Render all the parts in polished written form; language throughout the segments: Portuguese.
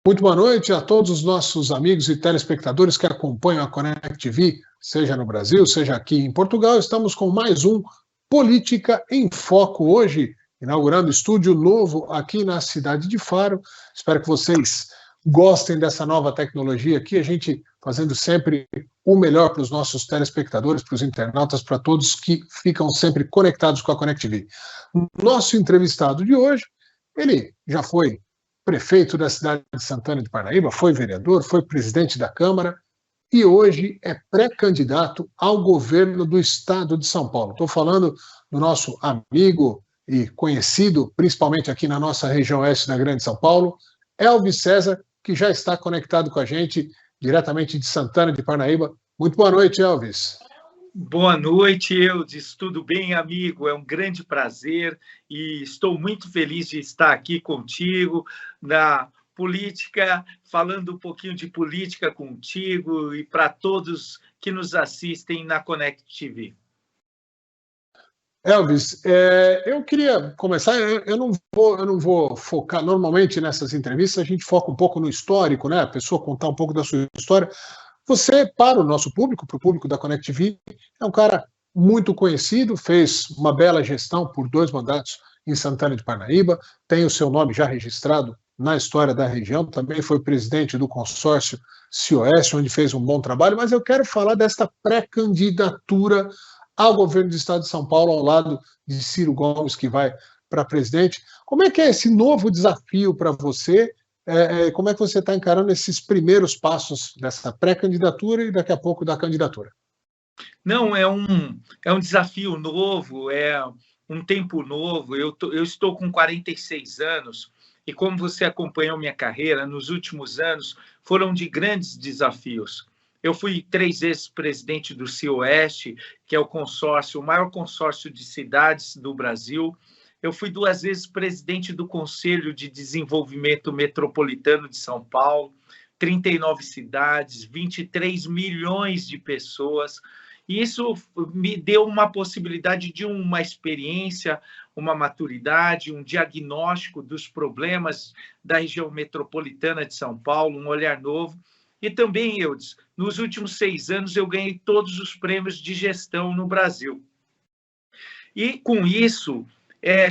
Muito boa noite a todos os nossos amigos e telespectadores que acompanham a Connect TV, seja no Brasil, seja aqui em Portugal. Estamos com mais um Política em Foco hoje, inaugurando estúdio novo aqui na cidade de Faro. Espero que vocês gostem dessa nova tecnologia aqui, a gente fazendo sempre o melhor para os nossos telespectadores, para os internautas, para todos que ficam sempre conectados com a Connect TV. Nosso entrevistado de hoje, ele já foi prefeito da cidade de Santana de Parnaíba, foi vereador, foi presidente da Câmara e hoje é pré-candidato ao governo do estado de São Paulo. Estou falando do nosso amigo e conhecido, principalmente aqui na nossa região oeste da Grande São Paulo, Elvis César, que já está conectado com a gente diretamente de Santana de Parnaíba. Muito boa noite, Elvis. Boa noite, Eudes. Tudo bem, amigo? É um grande prazer e estou muito feliz de estar aqui contigo na política, falando um pouquinho de política contigo e para todos que nos assistem na Connect TV. Elvis, eu queria começar, eu não vou focar, normalmente nessas entrevistas a gente foca um pouco no histórico, né? A pessoa contar um pouco da sua história. Você, para o nosso público, para o público da Connect TV, é um cara muito conhecido, fez uma bela gestão por 2 mandatos em Santana de Parnaíba, tem o seu nome já registrado na história da região, também foi presidente do consórcio CIOeste, onde fez um bom trabalho, mas eu quero falar desta pré-candidatura ao governo do estado de São Paulo, ao lado de Ciro Gomes, que vai para presidente. Como é que é esse novo desafio para você? Como é que você está encarando esses primeiros passos dessa pré-candidatura e daqui a pouco da candidatura? Não, é um desafio novo, é um tempo novo. Eu estou com 46 anos e, como você acompanhou minha carreira, nos últimos anos foram de grandes desafios. Eu fui 3 vezes presidente do CIOeste, que é o maior consórcio de cidades do Brasil. Eu fui 2 vezes presidente do Conselho de Desenvolvimento Metropolitano de São Paulo, 39 cidades, 23 milhões de pessoas. E isso me deu uma possibilidade de uma experiência, uma maturidade, um diagnóstico dos problemas da região metropolitana de São Paulo, um olhar novo. E também, Eudes, nos últimos 6 anos eu ganhei todos os prêmios de gestão no Brasil. E, com isso,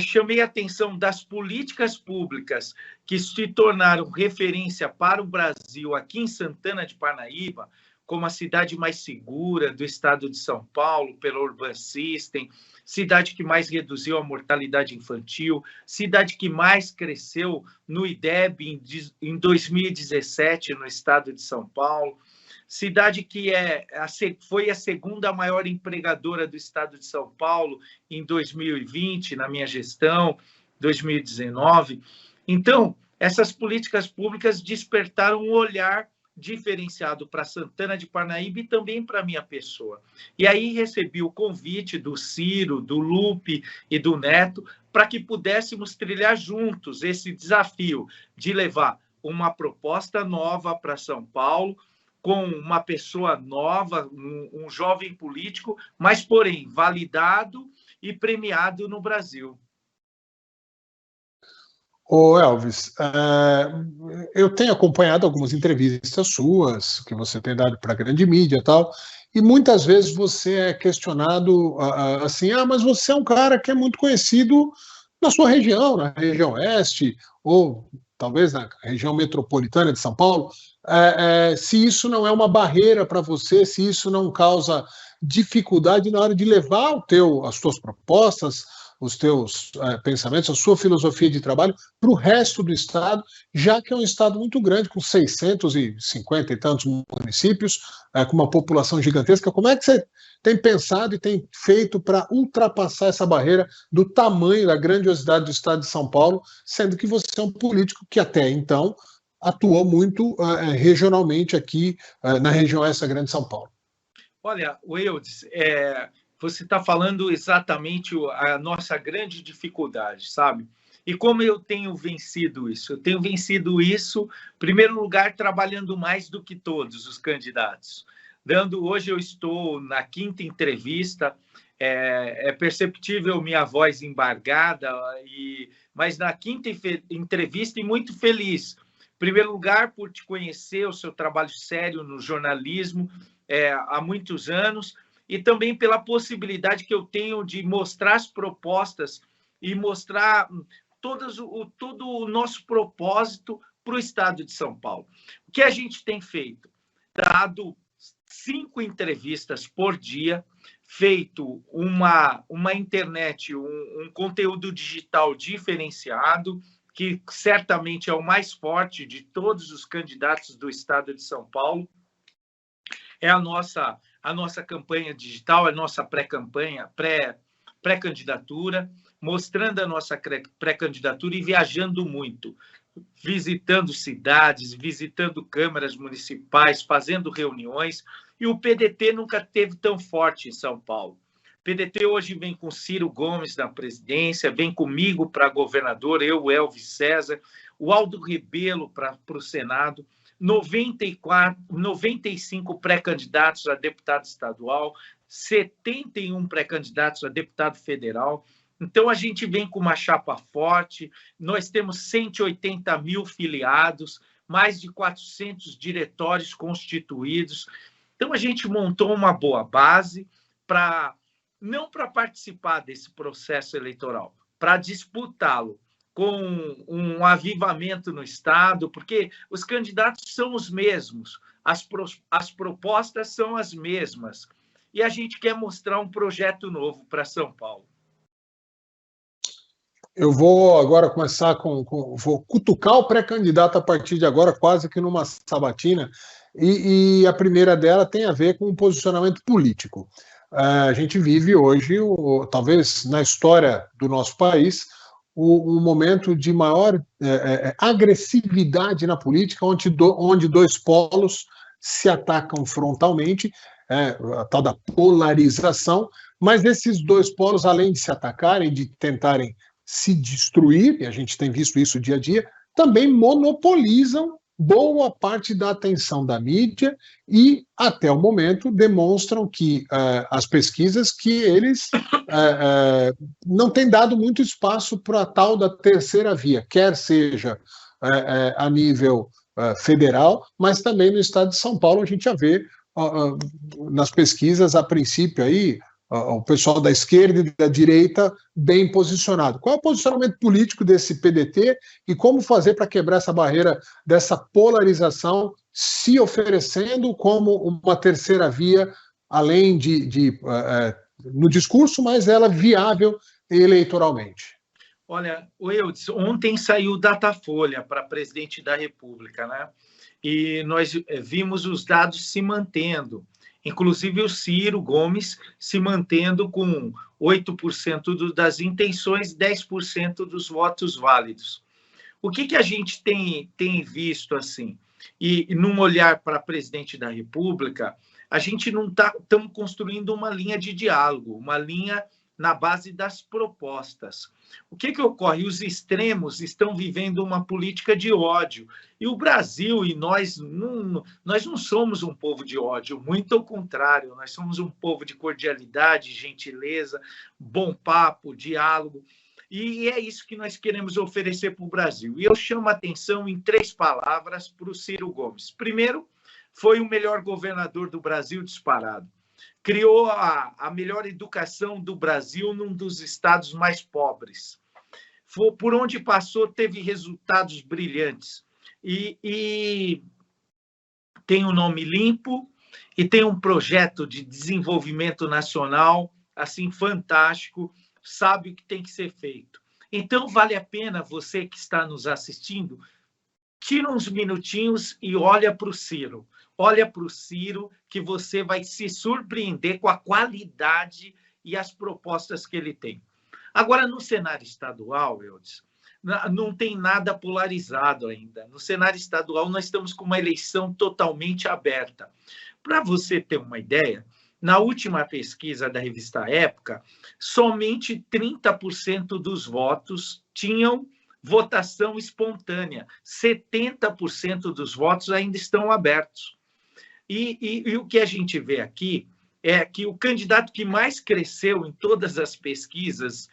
chamei a atenção das políticas públicas que se tornaram referência para o Brasil aqui em Santana de Parnaíba, como a cidade mais segura do estado de São Paulo, pela Urban System, cidade que mais reduziu a mortalidade infantil, cidade que mais cresceu no IDEB em 2017 no estado de São Paulo, cidade que foi a segunda maior empregadora do estado de São Paulo em 2020, na minha gestão, 2019. Então, essas políticas públicas despertaram um olhar diferenciado para Santana de Parnaíba e também para a minha pessoa. E aí recebi o convite do Ciro, do Lupe e do Neto para que pudéssemos trilhar juntos esse desafio de levar uma proposta nova para São Paulo, com uma pessoa nova, um jovem político, mas, porém, validado e premiado no Brasil. Ô Elvis, eu tenho acompanhado algumas entrevistas suas, que você tem dado para a grande mídia e tal, e muitas vezes você é questionado assim, mas você é um cara que é muito conhecido na sua região, na região oeste, ou talvez na região metropolitana de São Paulo, se isso não é uma barreira para você, se isso não causa dificuldade na hora de levar as suas propostas, os teus pensamentos, a sua filosofia de trabalho para o resto do estado, já que é um estado muito grande, com 650 e tantos municípios, com uma população gigantesca. Como é que você tem pensado e tem feito para ultrapassar essa barreira do tamanho, da grandiosidade do estado de São Paulo, sendo que você é um político que até então atuou muito regionalmente aqui na região oeste da Grande São Paulo? Olha, Eudes, você está falando exatamente a nossa grande dificuldade, sabe? E como eu tenho vencido isso? Eu tenho vencido isso, em primeiro lugar, trabalhando mais do que todos os candidatos. Hoje eu estou na 5ª entrevista, é perceptível minha voz embargada, mas na 5ª entrevista e muito feliz, Em primeiro lugar, por te conhecer, o seu trabalho sério no jornalismo há muitos anos, e também pela possibilidade que eu tenho de mostrar as propostas e mostrar todo o nosso propósito para o Estado de São Paulo. O que a gente tem feito? Dado 5 entrevistas por dia, feito uma internet, um conteúdo digital diferenciado, que certamente é o mais forte de todos os candidatos do Estado de São Paulo. É a nossa campanha digital, a nossa pré-campanha, pré-candidatura, mostrando a nossa pré-candidatura e viajando muito, visitando cidades, visitando câmaras municipais, fazendo reuniões, e o PDT nunca esteve tão forte em São Paulo. O PDT hoje vem com Ciro Gomes na presidência, vem comigo para governador, eu, o Elvis César, o Aldo Rebelo para o Senado, 95 pré-candidatos a deputado estadual, 71 pré-candidatos a deputado federal. Então, a gente vem com uma chapa forte, nós temos 180 mil filiados, mais de 400 diretórios constituídos. Então, a gente montou uma boa base não para participar desse processo eleitoral, para disputá-lo com um avivamento no Estado, porque os candidatos são os mesmos, as propostas são as mesmas, e a gente quer mostrar um projeto novo para São Paulo. Eu vou agora começar vou cutucar o pré-candidato a partir de agora, quase que numa sabatina, e a primeira dela tem a ver com o posicionamento político. A gente vive hoje, talvez na história do nosso país, um momento de maior agressividade na política, onde dois polos se atacam frontalmente, a tal da polarização, mas esses dois polos, além de se atacarem, de tentarem se destruir, e a gente tem visto isso dia a dia, também monopolizam boa parte da atenção da mídia e, até o momento, demonstram que as pesquisas que eles não têm dado muito espaço para a tal da terceira via, quer seja a nível federal, mas também no estado de São Paulo a gente já vê nas pesquisas, a princípio, aí, o pessoal da esquerda e da direita bem posicionado. Qual é o posicionamento político desse PDT e como fazer para quebrar essa barreira dessa polarização, se oferecendo como uma terceira via, além no discurso, mas ela viável eleitoralmente? Olha, Eudes, ontem saiu o Datafolha para presidente da República, né? E nós vimos os dados se mantendo. Inclusive o Ciro Gomes se mantendo com 8% das intenções, 10% dos votos válidos. O que a gente tem visto assim? E num olhar para presidente da República, a gente não estamos construindo uma linha de diálogo, uma linha na base das propostas. O que ocorre? Os extremos estão vivendo uma política de ódio. E o Brasil e nós não somos um povo de ódio, muito ao contrário, nós somos um povo de cordialidade, gentileza, bom papo, diálogo. E é isso que nós queremos oferecer para o Brasil. E eu chamo a atenção em 3 palavras para o Ciro Gomes. Primeiro, foi o melhor governador do Brasil disparado. Criou a melhor educação do Brasil num dos estados mais pobres. Por onde passou, teve resultados brilhantes. E tem um nome limpo e tem um projeto de desenvolvimento nacional assim fantástico, sabe o que tem que ser feito. Então, vale a pena você que está nos assistindo, tira uns minutinhos e olha para o Ciro. Olha para o Ciro, que você vai se surpreender com a qualidade e as propostas que ele tem. Agora, no cenário estadual, Eudes, não tem nada polarizado ainda. No cenário estadual, nós estamos com uma eleição totalmente aberta. Para você ter uma ideia, na última pesquisa da revista Época, somente 30% dos votos tinham votação espontânea. 70% dos votos ainda estão abertos. E o que a gente vê aqui é que o candidato que mais cresceu em todas as pesquisas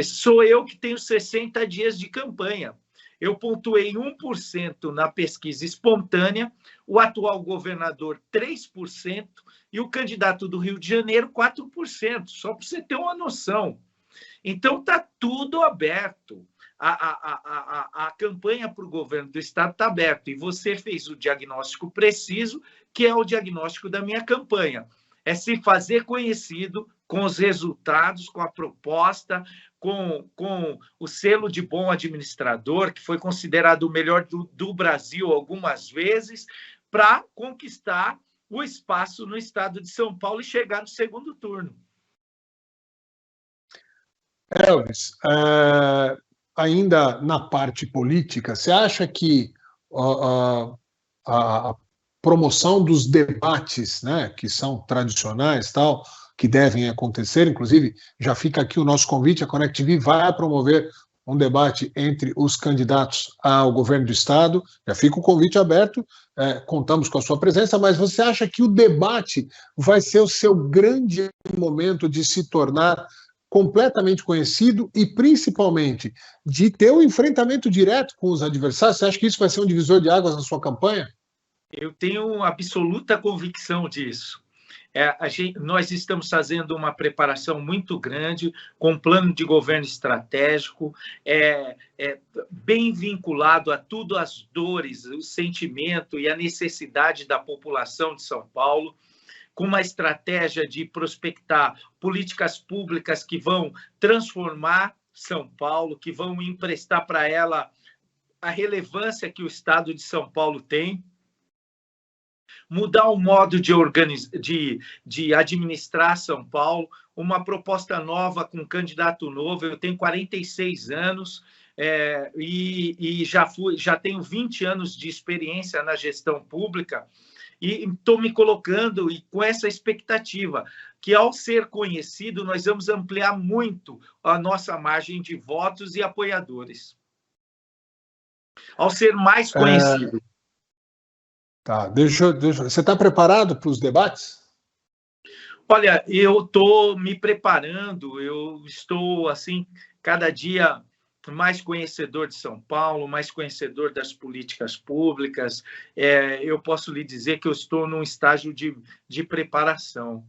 sou eu, que tenho 60 dias de campanha. Eu pontuei 1% na pesquisa espontânea, o atual governador 3% e o candidato do Rio de Janeiro 4%, só para você ter uma noção. Então, está tudo aberto. A campanha para o governo do Estado está aberta. E você fez o diagnóstico preciso, que é o diagnóstico da minha campanha. É se fazer conhecido com os resultados, com a proposta, com o selo de bom administrador, que foi considerado o melhor do Brasil algumas vezes, para conquistar o espaço no estado de São Paulo e chegar no segundo turno. Elvis, ainda na parte política, você acha que a promoção dos debates, né, que são tradicionais, tal, que devem acontecer, inclusive, já fica aqui o nosso convite, a Connect TV vai promover um debate entre os candidatos ao governo do Estado, já fica o convite aberto, contamos com a sua presença, mas você acha que o debate vai ser o seu grande momento de se tornar completamente conhecido e, principalmente, de ter um enfrentamento direto com os adversários? Você acha que isso vai ser um divisor de águas na sua campanha? Eu tenho absoluta convicção disso. Nós estamos fazendo uma preparação muito grande, com um plano de governo estratégico, bem vinculado a tudo as dores, o sentimento e a necessidade da população de São Paulo, com uma estratégia de prospectar políticas públicas que vão transformar São Paulo, que vão emprestar para ela a relevância que o Estado de São Paulo tem, mudar o modo de administrar São Paulo, uma proposta nova com um candidato novo. Eu tenho 46 anos e já tenho 20 anos de experiência na gestão pública e estou me colocando e com essa expectativa que, ao ser conhecido, nós vamos ampliar muito a nossa margem de votos e apoiadores. Ao ser mais conhecido. Tá, você está preparado para os debates? Olha, eu estou me preparando, eu estou, assim, cada dia mais conhecedor de São Paulo, mais conhecedor das políticas públicas. Eu posso lhe dizer que eu estou num estágio de preparação.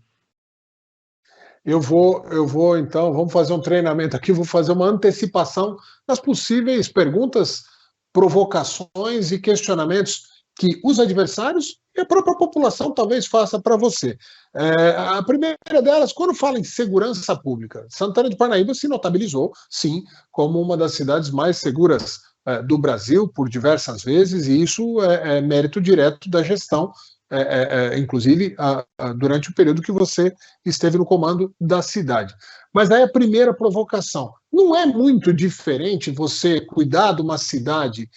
Eu vou, então, vamos fazer um treinamento aqui, vou fazer uma antecipação das possíveis perguntas, provocações e questionamentos que os adversários e a própria população talvez faça para você. A primeira delas, quando fala em segurança pública, Santana de Parnaíba se notabilizou, sim, como uma das cidades mais seguras do Brasil por diversas vezes, e isso é mérito direto da gestão, inclusive durante o período que você esteve no comando da cidade. Mas aí a primeira provocação, não é muito diferente você cuidar de uma cidade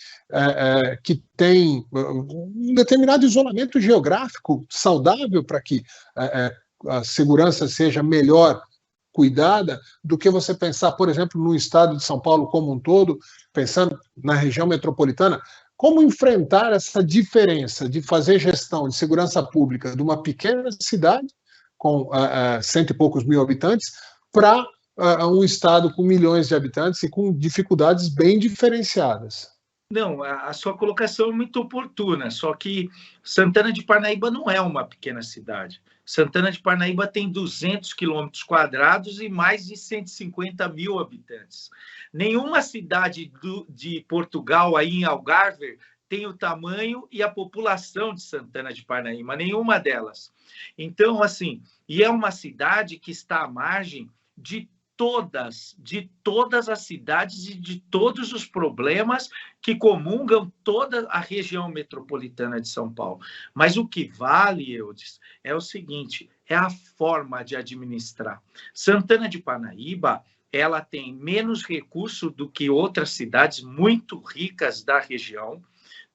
que tem um determinado isolamento geográfico saudável para que a segurança seja melhor cuidada do que você pensar, por exemplo, no estado de São Paulo como um todo, pensando na região metropolitana? Como enfrentar essa diferença de fazer gestão de segurança pública de uma pequena cidade com cento e poucos mil habitantes para um estado com milhões de habitantes e com dificuldades bem diferenciadas? Não, a sua colocação é muito oportuna, só que Santana de Parnaíba não é uma pequena cidade. Santana de Parnaíba tem 200 quilômetros quadrados e mais de 150 mil habitantes. Nenhuma cidade de Portugal, aí em Algarve, tem o tamanho e a população de Santana de Parnaíba, nenhuma delas. Então, assim, e é uma cidade que está à margem de todas as cidades e de todos os problemas que comungam toda a região metropolitana de São Paulo. Mas o que vale, Eudes, é o seguinte, é a forma de administrar. Santana de Parnaíba, ela tem menos recurso do que outras cidades muito ricas da região,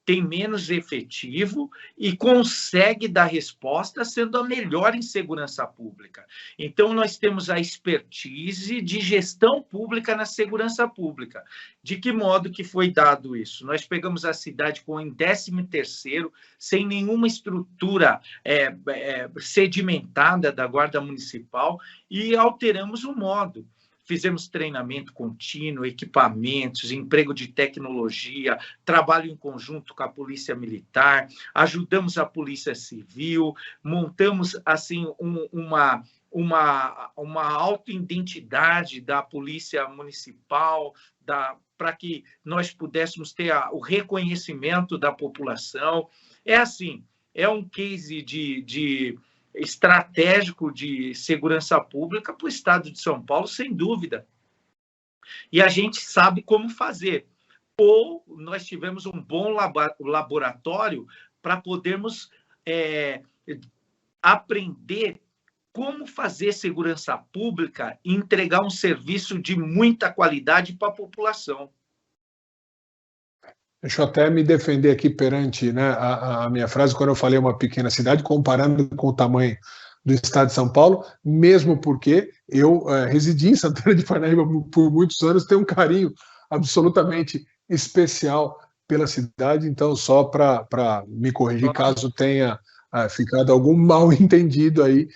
tem menos efetivo e consegue dar resposta sendo a melhor em segurança pública. Então, nós temos a expertise de gestão pública na segurança pública. De que modo que foi dado isso? Nós pegamos a cidade em 13º, sem nenhuma estrutura sedimentada da Guarda Municipal e alteramos o modo. fizemos treinamento contínuo, equipamentos, emprego de tecnologia, trabalho em conjunto com a Polícia Militar, ajudamos a Polícia Civil, montamos assim uma autoidentidade da Polícia Municipal, para que nós pudéssemos ter o reconhecimento da população. É assim, é um case de estratégico de segurança pública para o Estado de São Paulo, sem dúvida. E a gente sabe como fazer. Ou nós tivemos um bom laboratório para podermos aprender como fazer segurança pública e entregar um serviço de muita qualidade para a população. Deixa eu até me defender aqui perante, né, a minha frase, quando eu falei uma pequena cidade, comparando com o tamanho do estado de São Paulo, mesmo porque eu residi em Santana de Parnaíba por muitos anos, tenho um carinho absolutamente especial pela cidade, então só para me corrigir caso tenha ficado algum mal entendido aí,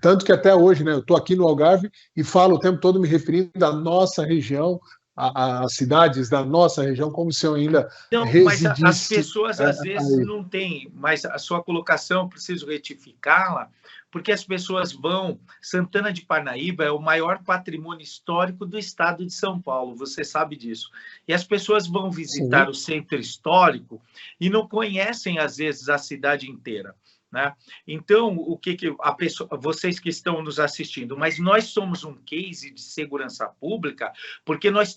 tanto que até hoje, né, eu estou aqui no Algarve e falo o tempo todo me referindo à nossa região, as cidades da nossa região, como se eu ainda residisse... Mas as pessoas, às vezes, não têm, mas a sua colocação, eu preciso retificá-la, porque as pessoas vão... Santana de Parnaíba é o maior patrimônio histórico do estado de São Paulo, você sabe disso. E as pessoas vão visitar o centro histórico e não conhecem, às vezes, a cidade inteira. Né? Então, vocês que estão nos assistindo, mas nós somos um case de segurança pública porque nós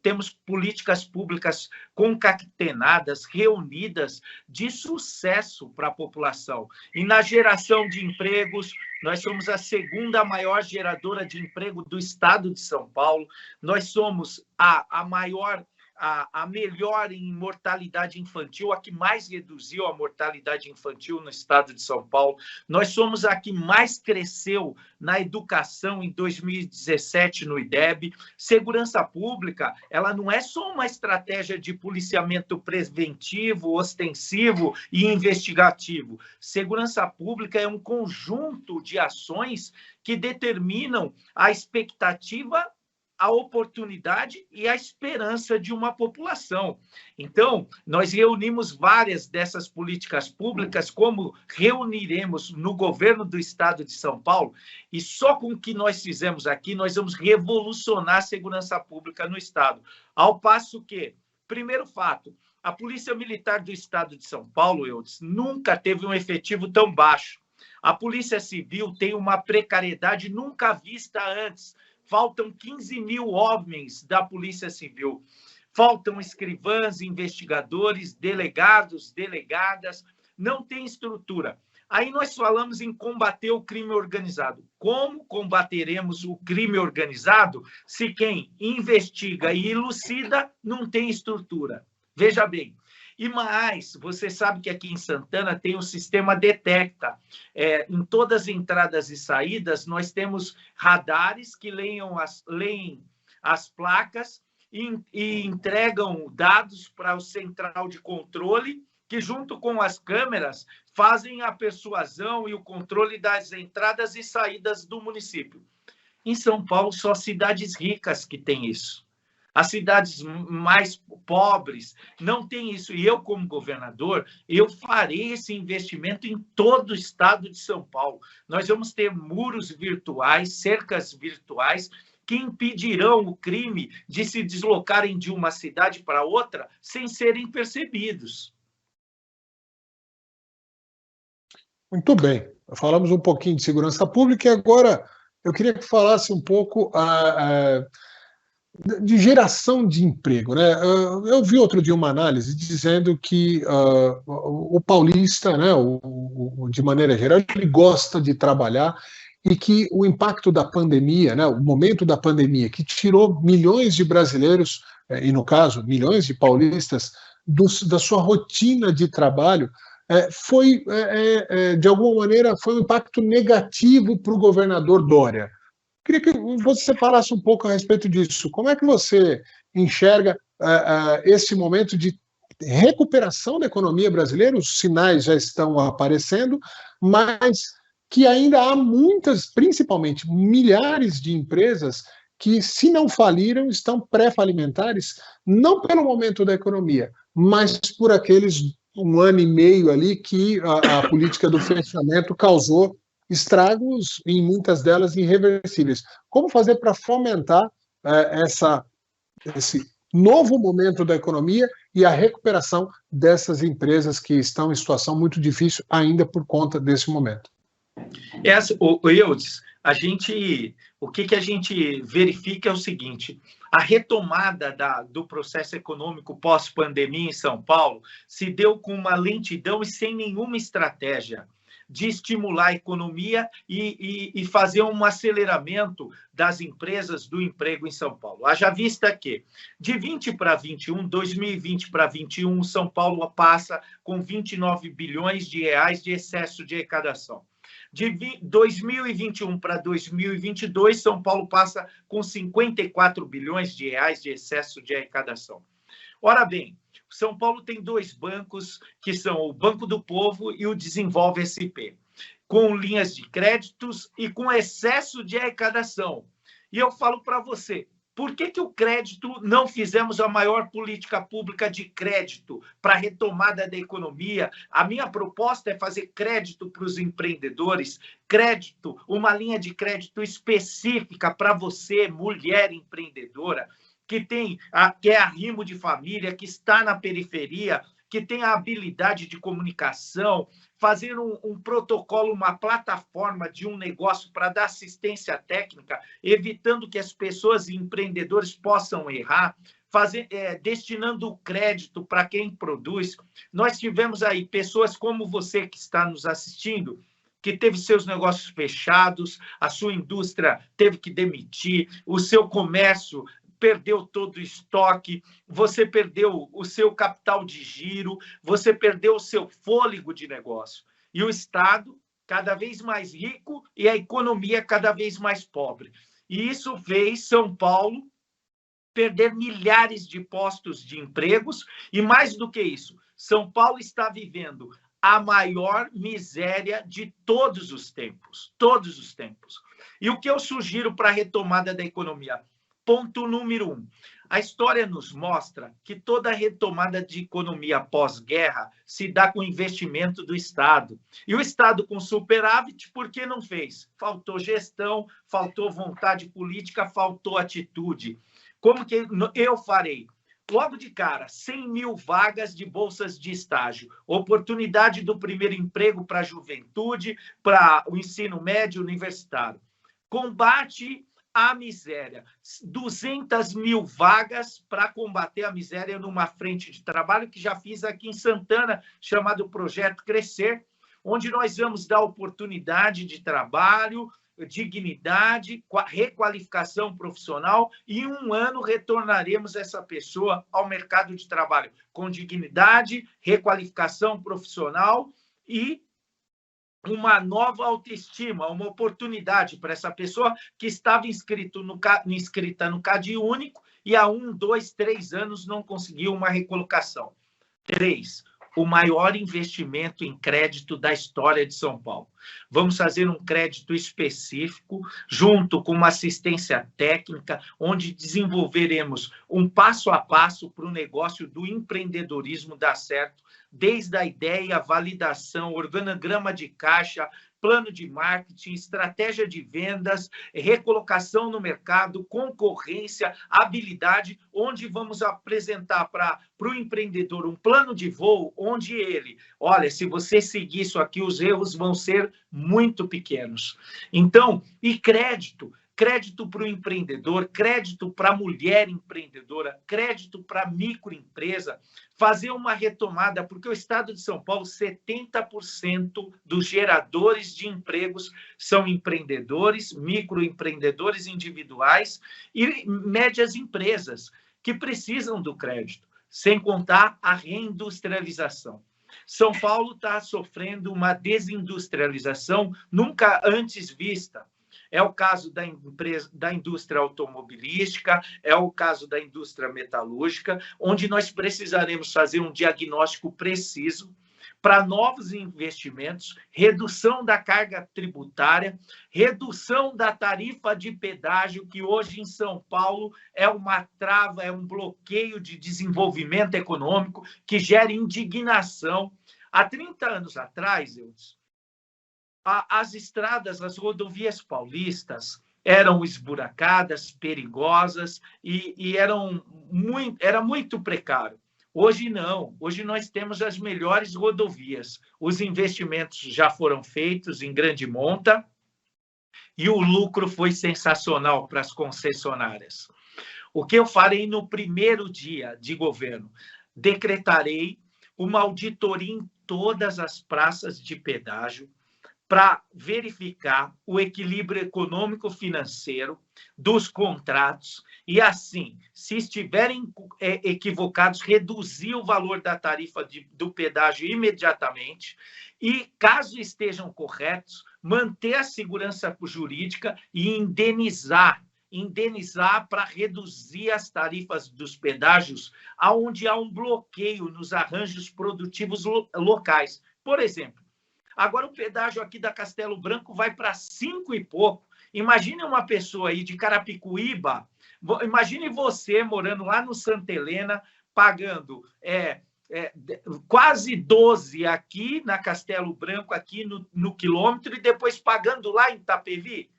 temos políticas públicas concatenadas, reunidas, de sucesso para a população. E na geração de empregos, nós somos a segunda maior geradora de emprego do estado de São Paulo, nós somos a maior... A melhor em mortalidade infantil, a que mais reduziu a mortalidade infantil no estado de São Paulo. Nós somos a que mais cresceu na educação em 2017 no IDEB. Segurança pública, ela não é só uma estratégia de policiamento preventivo, ostensivo e investigativo. Segurança pública é um conjunto de ações que determinam a expectativa, a oportunidade e a esperança de uma população. Então, nós reunimos várias dessas políticas públicas, como reuniremos no governo do estado de São Paulo, e só com o que nós fizemos aqui, nós vamos revolucionar a segurança pública no estado. Ao passo que, primeiro fato, a Polícia Militar do estado de São Paulo, Eudes, nunca teve um efetivo tão baixo. A Polícia Civil tem uma precariedade nunca vista antes. Faltam 15 mil homens da Polícia Civil. Faltam escrivãs, investigadores, delegados, delegadas. Não tem estrutura. Aí nós falamos em combater o crime organizado. Como combateremos o crime organizado se quem investiga e elucida não tem estrutura? Veja bem. E mais, você sabe que aqui em Santana tem o sistema Detecta. Em todas as entradas e saídas, nós temos radares que leem as placas e entregam dados para o central de controle, que junto com as câmeras fazem a persuasão e o controle das entradas e saídas do município. Em São Paulo, só cidades ricas que têm isso. As cidades mais pobres não têm isso. E eu, como governador, eu farei esse investimento em todo o estado de São Paulo. Nós vamos ter muros virtuais, cercas virtuais, que impedirão o crime de se deslocarem de uma cidade para outra sem serem percebidos. Muito bem. Falamos um pouquinho de segurança pública e agora eu queria que falasse um pouco de geração de emprego, né? Eu vi outro dia uma análise dizendo que o paulista, né, de maneira geral, ele gosta de trabalhar e que o impacto da pandemia, né, o momento da pandemia, que tirou milhões de brasileiros, e no caso, milhões de paulistas, da sua rotina de trabalho, foi, de alguma maneira, foi um impacto negativo para o governador Dória. Queria que você falasse um pouco a respeito disso. Como é que você enxerga esse momento de recuperação da economia brasileira? Os sinais já estão aparecendo, mas que ainda há muitas, principalmente milhares de empresas que, se não faliram, estão pré-falimentares, não pelo momento da economia, mas por aqueles 1 ano e meio ali que a política do fechamento causou estragos, em muitas delas irreversíveis. Como fazer para fomentar esse novo momento da economia e a recuperação dessas empresas que estão em situação muito difícil ainda por conta desse momento? Eudes, o que a gente verifica é o seguinte: a retomada do processo econômico pós-pandemia em São Paulo se deu com uma lentidão e sem nenhuma estratégia de estimular a economia e fazer um aceleramento das empresas, do emprego em São Paulo. Haja vista que, de 20 para 21, 2020 para 21, São Paulo passa com 29 bilhões de reais de excesso de arrecadação. De 2021 para 2022, São Paulo passa com 54 bilhões de reais de excesso de arrecadação. Ora bem, São Paulo tem 2 bancos, que são o Banco do Povo e o Desenvolve SP, com linhas de créditos e com excesso de arrecadação. E eu falo para você, por que o crédito não fizemos a maior política pública de crédito para a retomada da economia? A minha proposta é fazer crédito para os empreendedores, crédito, uma linha de crédito específica para você, mulher empreendedora, que é arrimo de família, que está na periferia, que tem a habilidade de comunicação, fazer um protocolo, uma plataforma de um negócio para dar assistência técnica, evitando que as pessoas e empreendedores possam errar, destinando crédito para quem produz. Nós tivemos aí pessoas como você que está nos assistindo, que teve seus negócios fechados, a sua indústria teve que demitir, o seu comércio perdeu todo o estoque, você perdeu o seu capital de giro, você perdeu o seu fôlego de negócio. E o Estado cada vez mais rico e a economia cada vez mais pobre. E isso fez São Paulo perder milhares de postos de empregos e, mais do que isso, São Paulo está vivendo a maior miséria de todos os tempos. Todos os tempos. E o que eu sugiro para a retomada da economia? Ponto número 1. A história nos mostra que toda a retomada de economia pós-guerra se dá com investimento do Estado. E o Estado com superávit, por que não fez? Faltou gestão, faltou vontade política, faltou atitude. Como que eu farei? Logo de cara, 100 mil vagas de bolsas de estágio, oportunidade do primeiro emprego para a juventude, para o ensino médio universitário. Combate a miséria, 200 mil vagas para combater a miséria numa frente de trabalho que já fiz aqui em Santana, chamado Projeto Crescer, onde nós vamos dar oportunidade de trabalho, dignidade, requalificação profissional, e em 1 ano retornaremos essa pessoa ao mercado de trabalho com dignidade, requalificação profissional e uma nova autoestima, uma oportunidade para essa pessoa que estava inscrita no CAD único e há 1, 2, 3 anos não conseguiu uma recolocação. 3, o maior investimento em crédito da história de São Paulo. Vamos fazer um crédito específico, junto com uma assistência técnica, onde desenvolveremos um passo a passo para o negócio do empreendedorismo dar certo, desde a ideia, validação, organograma de caixa, plano de marketing, estratégia de vendas, recolocação no mercado, concorrência, habilidade, onde vamos apresentar para o empreendedor um plano de voo, onde ele, olha, se você seguir isso aqui, os erros vão ser muito pequenos. Então, e crédito para o empreendedor, crédito para a mulher empreendedora, crédito para a microempresa, fazer uma retomada, porque o Estado de São Paulo, 70% dos geradores de empregos são empreendedores, microempreendedores individuais e médias empresas que precisam do crédito, sem contar a reindustrialização. São Paulo está sofrendo uma desindustrialização nunca antes vista. É o caso da indústria automobilística, é o caso da indústria metalúrgica, onde nós precisaremos fazer um diagnóstico preciso, para novos investimentos, redução da carga tributária, redução da tarifa de pedágio, que hoje em São Paulo é uma trava, é um bloqueio de desenvolvimento econômico que gera indignação. Há 30 anos atrás, as estradas, as rodovias paulistas eram esburacadas, perigosas e era muito precário. Hoje não, hoje nós temos as melhores rodovias. Os investimentos já foram feitos em grande monta e o lucro foi sensacional para as concessionárias. O que eu farei no primeiro dia de governo? Decretarei uma auditoria em todas as praças de pedágio para verificar o equilíbrio econômico-financeiro dos contratos e, assim, se estiverem equivocados, reduzir o valor da tarifa do pedágio imediatamente e, caso estejam corretos, manter a segurança jurídica e indenizar para reduzir as tarifas dos pedágios aonde há um bloqueio nos arranjos produtivos locais. Por exemplo, agora o pedágio aqui da Castelo Branco vai para 5 e pouco. Imagine uma pessoa aí de Carapicuíba, imagine você morando lá no Santa Helena, pagando quase 12 aqui na Castelo Branco, aqui no quilômetro, e depois pagando lá em Itapevi.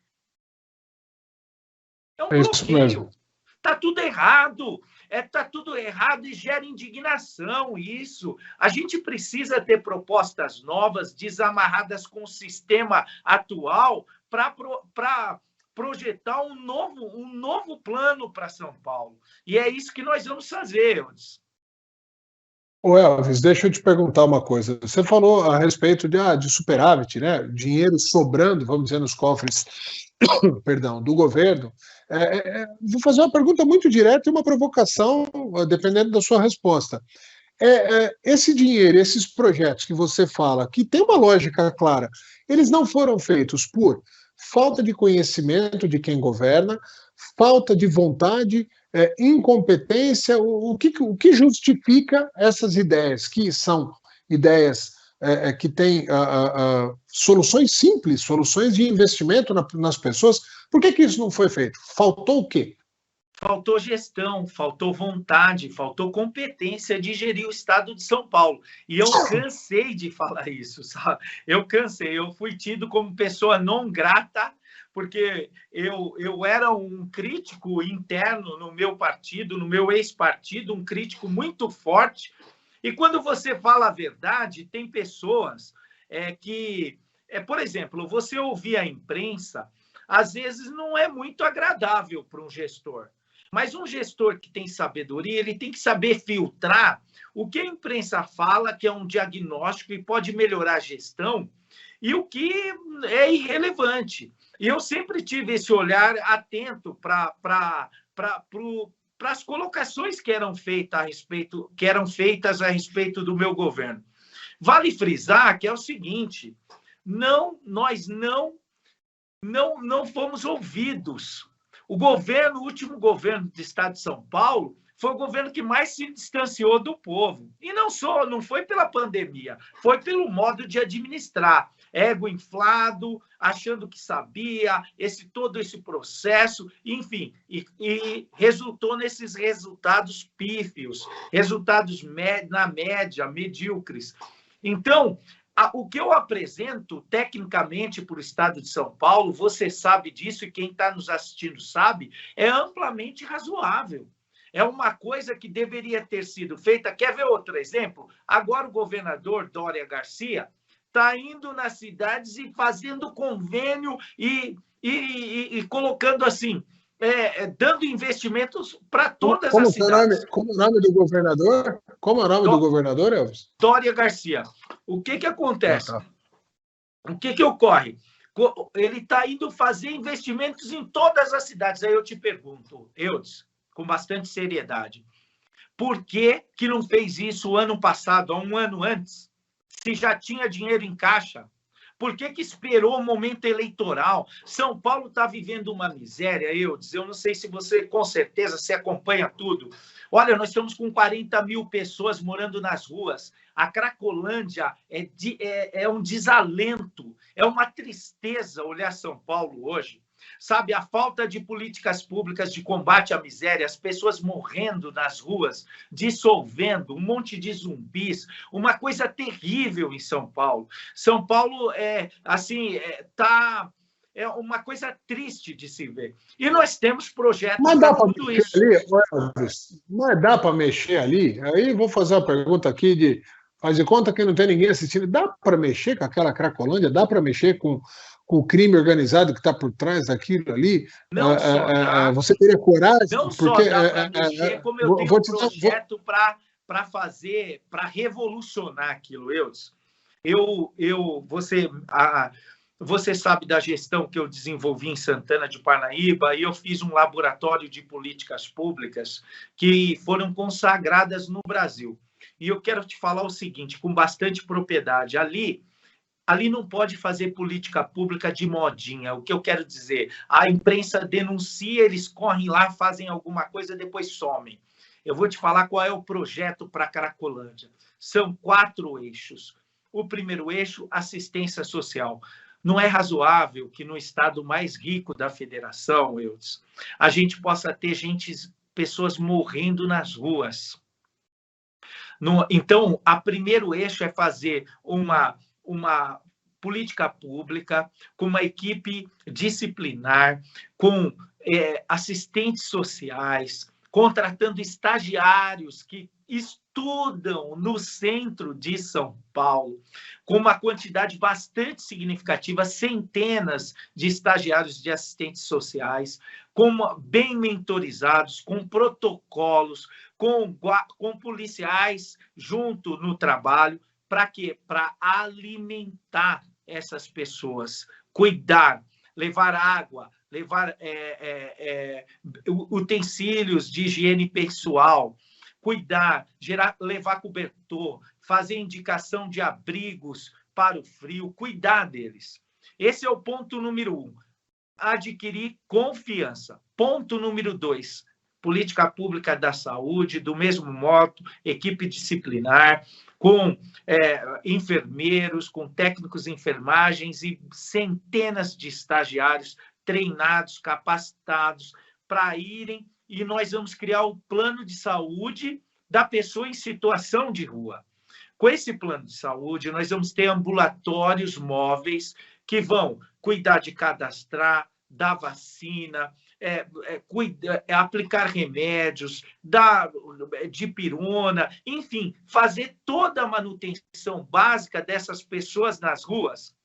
É um bloqueio. Está tudo errado. Está tudo errado e gera indignação isso. A gente precisa ter propostas novas, desamarradas com o sistema atual, para projetar um novo plano para São Paulo. E é isso que nós vamos fazer, Eudes. Ô Elvis, deixa eu te perguntar uma coisa. Você falou a respeito de superávit, né? Dinheiro sobrando, vamos dizer, nos cofres, perdão, do governo. Vou fazer uma pergunta muito direta e uma provocação, dependendo da sua resposta. Esse dinheiro, esses projetos que você fala, que tem uma lógica clara, eles não foram feitos por falta de conhecimento de quem governa, falta de vontade, incompetência. O que justifica essas ideias, que são ideias que têm soluções simples, soluções de investimento nas pessoas? Por que isso não foi feito? Faltou o quê? Faltou gestão, faltou vontade, faltou competência de gerir o estado de São Paulo. E eu cansei de falar isso, sabe? Eu cansei, eu fui tido como pessoa não grata, porque eu era um crítico interno no meu partido, no meu ex-partido, um crítico muito forte. E quando você fala a verdade, tem pessoas que... por exemplo, você ouvir a imprensa, às vezes não é muito agradável para um gestor. Mas um gestor que tem sabedoria, ele tem que saber filtrar o que a imprensa fala, que é um diagnóstico e pode melhorar a gestão, e o que é irrelevante. E eu sempre tive esse olhar atento para as colocações que eram feitas a respeito do meu governo. Vale frisar que é o seguinte: nós não fomos ouvidos. O último governo do Estado de São Paulo, foi o governo que mais se distanciou do povo. E não foi pela pandemia, foi pelo modo de administrar. Ego inflado, achando que sabia, todo esse processo, enfim, e resultou nesses resultados pífios, resultados na média, medíocres. Então, o que eu apresento tecnicamente para o Estado de São Paulo, você sabe disso e quem está nos assistindo sabe, é amplamente razoável. É uma coisa que deveria ter sido feita. Quer ver outro exemplo? Agora o governador Dória Garcia está indo nas cidades e fazendo convênio e colocando assim, dando investimentos para todas as cidades. Como é o nome do governador? Como é o nome do governador, Elvis? Dória Garcia. O que acontece? O que ocorre? Ele está indo fazer investimentos em todas as cidades. Aí eu te pergunto, Eudes, com bastante seriedade, por que não fez isso ano passado, há um ano antes, se já tinha dinheiro em caixa? Por que que esperou o momento eleitoral? São Paulo está vivendo uma miséria, eu não sei se você, com certeza, se acompanha tudo. Olha, nós estamos com 40 mil pessoas morando nas ruas. A Cracolândia é um desalento, é uma tristeza olhar São Paulo hoje. Sabe, a falta de políticas públicas de combate à miséria, as pessoas morrendo nas ruas, dissolvendo, um monte de zumbis, uma coisa terrível em São Paulo. São Paulo é uma coisa triste de se ver. E nós temos projetos para tudo isso. Mas dá para mexer ali? Aí vou fazer uma pergunta aqui de faz de conta que não tem ninguém assistindo. Dá para mexer com aquela Cracolândia? Dá para mexer com o crime organizado que está por trás daquilo ali? Não só dá, você teria coragem? Não só dá para mexer, como eu tenho um projeto para fazer, para revolucionar aquilo, Eudes. Você sabe da gestão que eu desenvolvi em Santana de Parnaíba, e eu fiz um laboratório de políticas públicas que foram consagradas no Brasil. E eu quero te falar o seguinte, com bastante propriedade, ali não pode fazer política pública de modinha. O que eu quero dizer? A imprensa denuncia, eles correm lá, fazem alguma coisa, depois somem. Eu vou te falar qual é o projeto para a Cracolândia. São 4 eixos. O primeiro eixo, assistência social. Não é razoável que no estado mais rico da federação, Eudes, a gente possa ter pessoas morrendo nas ruas. Então, o primeiro eixo é fazer uma política pública com uma equipe disciplinar, com assistentes sociais, contratando estagiários que estudam no centro de São Paulo, com uma quantidade bastante significativa, centenas de estagiários de assistentes sociais, bem mentorizados, com protocolos, com policiais junto no trabalho. Para quê? Para alimentar essas pessoas, cuidar, levar água, levar utensílios de higiene pessoal, cuidar, levar cobertor, fazer indicação de abrigos para o frio, cuidar deles. Esse é o ponto número 1. Adquirir confiança. Ponto número 2. Política pública da saúde, do mesmo modo, equipe disciplinar, com enfermeiros, com técnicos de enfermagens e centenas de estagiários treinados, capacitados para irem, e nós vamos criar o plano de saúde da pessoa em situação de rua. Com esse plano de saúde, nós vamos ter ambulatórios móveis que vão cuidar de cadastrar, dar vacina, aplicar remédios, dar dipirona, enfim, fazer toda a manutenção básica dessas pessoas nas ruas.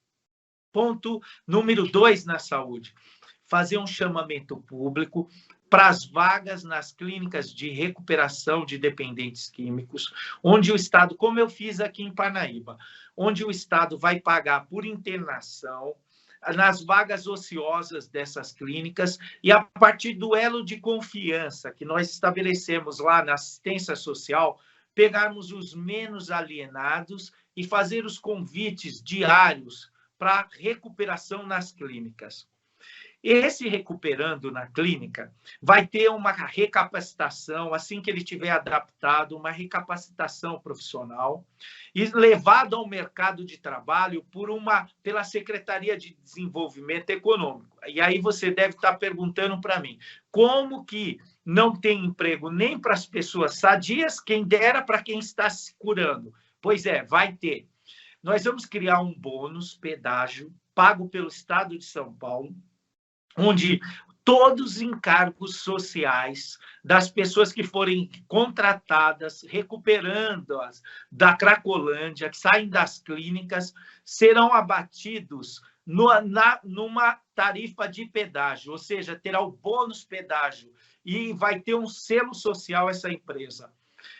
Ponto número 2 na saúde, fazer um chamamento público para as vagas nas clínicas de recuperação de dependentes químicos, onde o Estado, como eu fiz aqui em Parnaíba, onde o Estado vai pagar por internação, nas vagas ociosas dessas clínicas, e a partir do elo de confiança que nós estabelecemos lá na assistência social, pegarmos os menos alienados e fazer os convites diários para recuperação nas clínicas. Esse recuperando na clínica vai ter uma recapacitação, assim que ele tiver adaptado, uma recapacitação profissional e levado ao mercado de trabalho pela Secretaria de Desenvolvimento Econômico. E aí você deve estar perguntando para mim, como que não tem emprego nem para as pessoas sadias, quem dera para quem está se curando? Pois é, vai ter. Nós vamos criar um bônus, pedágio, pago pelo Estado de São Paulo, onde todos os encargos sociais das pessoas que forem contratadas, recuperando-as da Cracolândia, que saem das clínicas, serão abatidos numa tarifa de pedágio, ou seja, terá o bônus pedágio e vai ter um selo social essa empresa.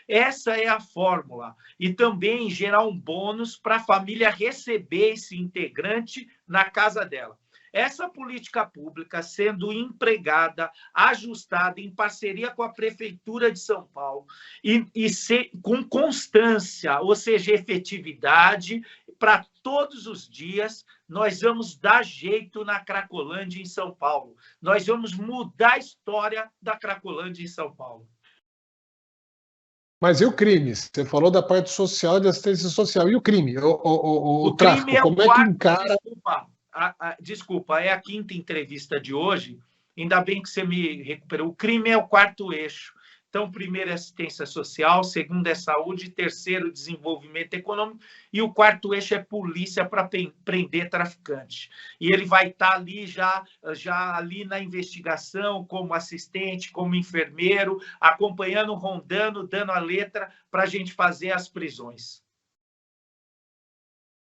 Essa é a fórmula. E também gerar um bônus para a família receber esse integrante na casa dela. essa política pública sendo empregada, ajustada em parceria com a Prefeitura de São Paulo com constância, ou seja, efetividade, para todos os dias, nós vamos dar jeito na Cracolândia em São Paulo. Nós vamos mudar a história da Cracolândia em São Paulo. Mas e o crime? Você falou da parte social e da assistência social. E o crime? O tráfico? Crime é como o é que quarto, encara? Desculpa, é a quinta entrevista de hoje. Ainda bem que você me recuperou. O crime é o quarto eixo. Então, primeiro é assistência social, segundo é saúde, terceiro, desenvolvimento econômico, e o quarto eixo é polícia para prender traficante. E ele vai estar ali já ali na investigação, como assistente, como enfermeiro, acompanhando, rondando, dando a letra para a gente fazer as prisões.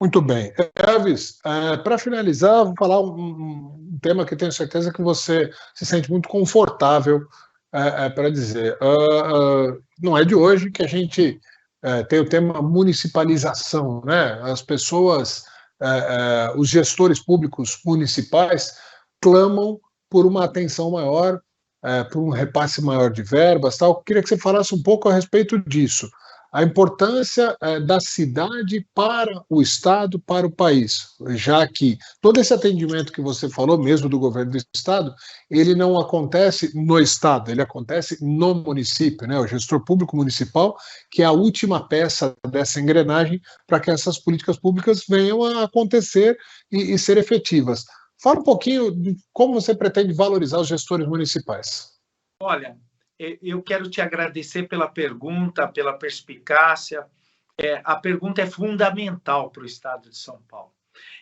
Muito bem. Elvis, para finalizar, vou falar um tema que tenho certeza que você se sente muito confortável para dizer. Não é de hoje que a gente tem o tema municipalização, né? As pessoas, os gestores públicos municipais clamam por uma atenção maior, por um repasse maior de verbas, tal. Queria que você falasse um pouco a respeito disso. A importância da cidade para o Estado, para o país, já que todo esse atendimento que você falou, mesmo do governo do Estado, ele não acontece no Estado, ele acontece no município, né? O gestor público municipal, que é a última peça dessa engrenagem para que essas políticas públicas venham a acontecer e ser efetivas. Fala um pouquinho de como você pretende valorizar os gestores municipais. Olha, eu quero te agradecer pela pergunta, pela perspicácia. A pergunta é fundamental para o Estado de São Paulo.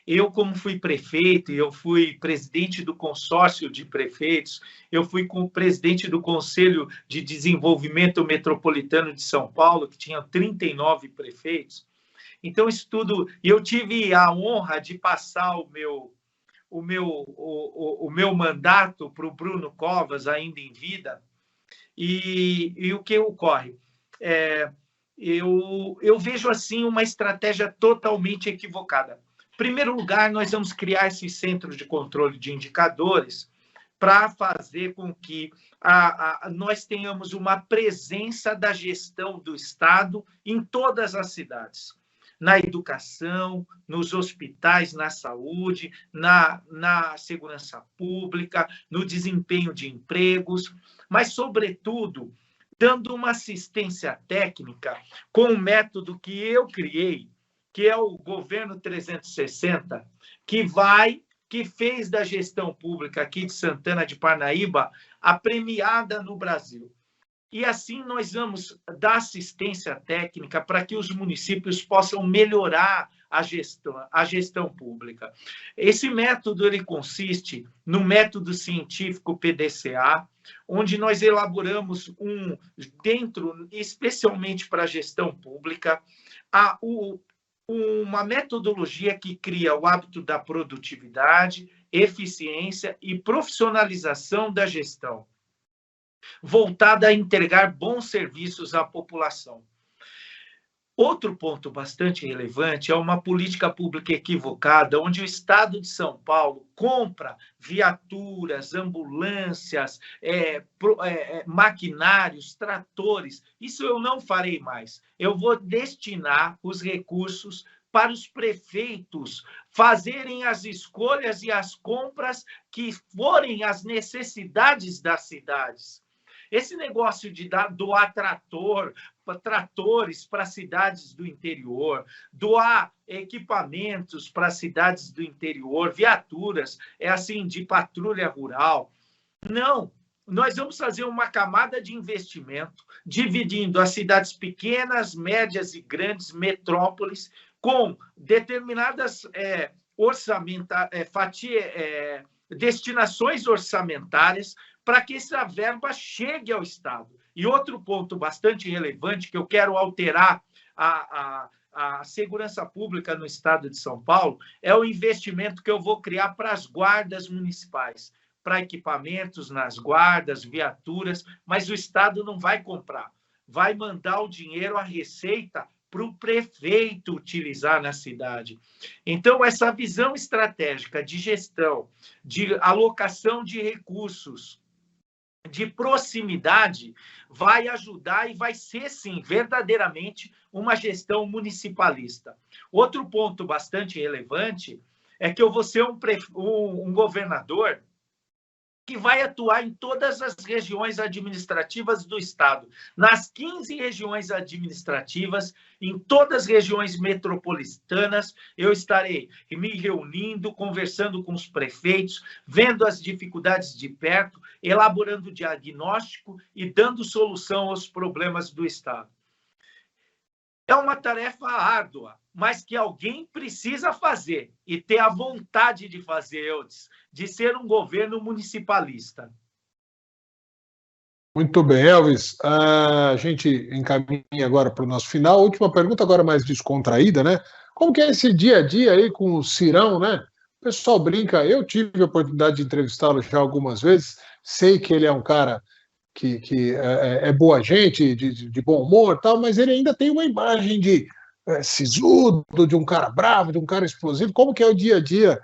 Eu, como fui prefeito, eu fui presidente do consórcio de prefeitos, eu fui presidente do Conselho de Desenvolvimento Metropolitano de São Paulo, que tinha 39 prefeitos. Então, isso tudo... Eu tive a honra de passar o meu mandato para o Bruno Covas, ainda em vida. E o que ocorre? Eu vejo assim uma estratégia totalmente equivocada. Em primeiro lugar, nós vamos criar esses centros de controle de indicadores para fazer com que nós tenhamos uma presença da gestão do Estado em todas as cidades. Na educação, nos hospitais, na saúde, na segurança pública, no desempenho de empregos, mas, sobretudo, dando uma assistência técnica com o método que eu criei, que é o Governo 360, que fez da gestão pública aqui de Santana de Parnaíba a premiada no Brasil. E assim nós vamos dar assistência técnica para que os municípios possam melhorar a gestão pública. Esse método ele consiste no método científico PDCA, onde nós elaboramos especialmente para a gestão pública, uma metodologia que cria o hábito da produtividade, eficiência e profissionalização da gestão, voltada a entregar bons serviços à população. Outro ponto bastante relevante é uma política pública equivocada, onde o Estado de São Paulo compra viaturas, ambulâncias, maquinários, tratores. Isso eu não farei mais. Eu vou destinar os recursos para os prefeitos fazerem as escolhas e as compras que forem as necessidades das cidades. Esse negócio de doar tratores para cidades do interior, doar equipamentos para cidades do interior, viaturas, assim, de patrulha rural. Não, nós vamos fazer uma camada de investimento, dividindo as cidades pequenas, médias e grandes, metrópoles, com determinadas destinações orçamentárias, para que essa verba chegue ao Estado. E outro ponto bastante relevante, que eu quero alterar a segurança pública no Estado de São Paulo, é o investimento que eu vou criar para as guardas municipais, para equipamentos nas guardas, viaturas, mas o Estado não vai comprar. Vai mandar o dinheiro, a receita, para o prefeito utilizar na cidade. Então, essa visão estratégica de gestão, de alocação de recursos, de proximidade, vai ajudar e vai ser, sim, verdadeiramente uma gestão municipalista. Outro ponto bastante relevante é que eu vou ser um governador que vai atuar em todas as regiões administrativas do Estado, nas 15 regiões administrativas, em todas as regiões metropolitanas, eu estarei me reunindo, conversando com os prefeitos, vendo as dificuldades de perto, elaborando diagnóstico e dando solução aos problemas do Estado. É uma tarefa árdua, mas que alguém precisa fazer e ter a vontade de fazer, Eudes, de ser um governo municipalista. Muito bem, Elvis. A gente encaminha agora para o nosso final. Última pergunta, agora mais descontraída, né? Como que é esse dia a dia aí com o Cirão, né? O pessoal brinca, eu tive a oportunidade de entrevistá-lo já algumas vezes, sei que ele é um cara que é boa gente, de bom humor e tal, mas ele ainda tem uma imagem de sisudo, de um cara bravo, de um cara explosivo. Como que é o dia a dia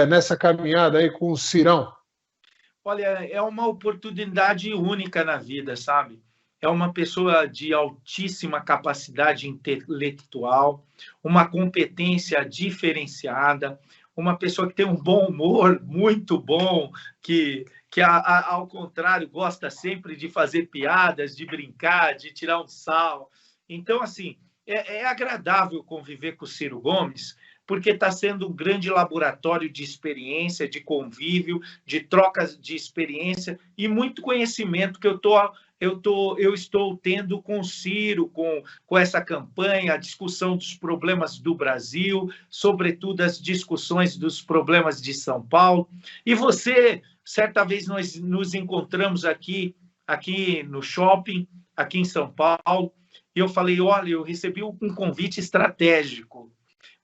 nessa caminhada aí com o Cirão? Olha, é uma oportunidade única na vida, sabe? É uma pessoa de altíssima capacidade intelectual, uma competência diferenciada, uma pessoa que tem um bom humor muito bom, que ao contrário, gosta sempre de fazer piadas, de brincar, de tirar um sarro. Então, assim, é agradável conviver com o Ciro Gomes, porque está sendo um grande laboratório de experiência, de convívio, de trocas de experiência e muito conhecimento que eu estou tendo com o Ciro, com essa campanha, a discussão dos problemas do Brasil, sobretudo as discussões dos problemas de São Paulo. E você, certa vez nós nos encontramos aqui no shopping, aqui em São Paulo, e eu falei, olha, eu recebi um convite estratégico.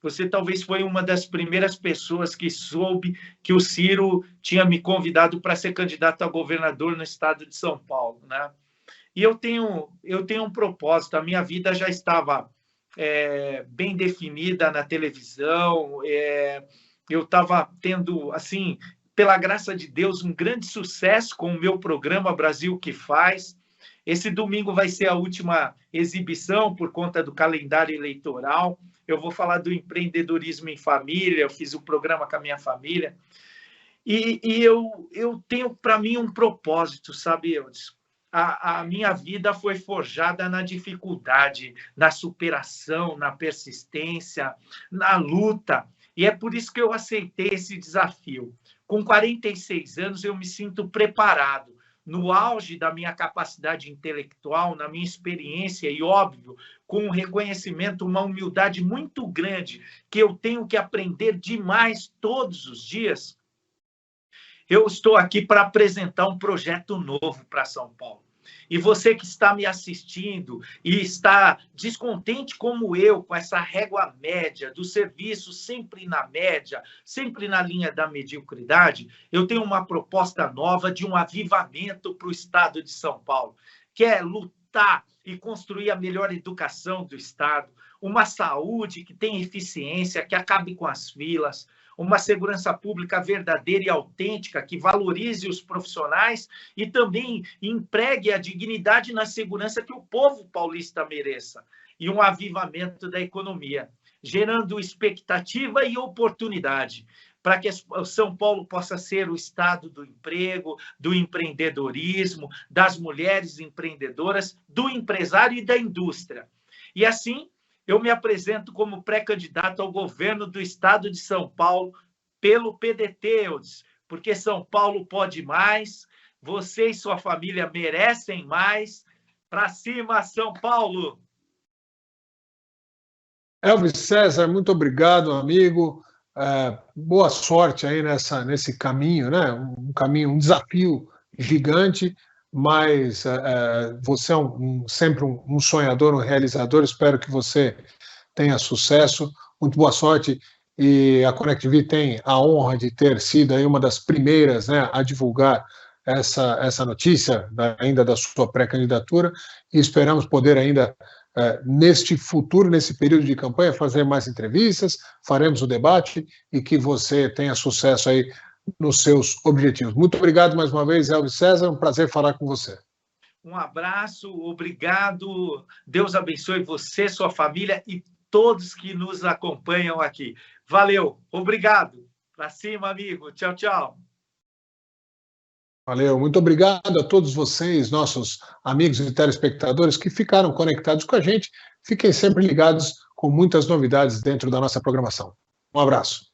Você talvez foi uma das primeiras pessoas que soube que o Ciro tinha me convidado para ser candidato a governador no estado de São Paulo, né? E eu tenho um propósito, a minha vida já estava bem definida na televisão, eu estava tendo, assim, pela graça de Deus, um grande sucesso com o meu programa Brasil que Faz. Esse domingo vai ser a última exibição por conta do calendário eleitoral. Eu vou falar do empreendedorismo em família, eu fiz o programa com a minha família. E eu tenho, para mim, um propósito, sabe, Eudes? A minha vida foi forjada na dificuldade, na superação, na persistência, na luta. E é por isso que eu aceitei esse desafio. Com 46 anos, eu me sinto preparado, no auge da minha capacidade intelectual, na minha experiência e, óbvio, com um reconhecimento, uma humildade muito grande, que eu tenho que aprender demais todos os dias. Eu estou aqui para apresentar um projeto novo para São Paulo. E você que está me assistindo e está descontente como eu, com essa régua média do serviço sempre na média, sempre na linha da mediocridade, eu tenho uma proposta nova de um avivamento para o estado de São Paulo, que é lutar e construir a melhor educação do estado, uma saúde que tenha eficiência, que acabe com as filas, uma segurança pública verdadeira e autêntica, que valorize os profissionais e também empregue a dignidade na segurança que o povo paulista mereça, e um avivamento da economia, gerando expectativa e oportunidade, para que São Paulo possa ser o estado do emprego, do empreendedorismo, das mulheres empreendedoras, do empresário e da indústria. E assim, eu me apresento como pré-candidato ao governo do estado de São Paulo pelo PDT, Eudes, porque São Paulo pode mais, você e sua família merecem mais. Para cima, São Paulo! Elvis César, muito obrigado, amigo. Boa sorte aí nesse caminho, né? Um desafio gigante, mas você é sempre um sonhador, um realizador. Espero que você tenha sucesso. Muito boa sorte. E a ConnectV tem a honra de ter sido aí uma das primeiras, né, a divulgar essa notícia ainda da sua pré-candidatura, e esperamos poder ainda neste futuro, nesse período de campanha, fazer mais entrevistas, faremos o debate e que você tenha sucesso aí nos seus objetivos. Muito obrigado mais uma vez, Elvis César, um prazer falar com você. Um abraço, obrigado, Deus abençoe você, sua família e todos que nos acompanham aqui. Valeu, obrigado. Para cima, amigo. Tchau, tchau. Valeu, muito obrigado a todos vocês, nossos amigos e telespectadores que ficaram conectados com a gente. Fiquem sempre ligados com muitas novidades dentro da nossa programação. Um abraço.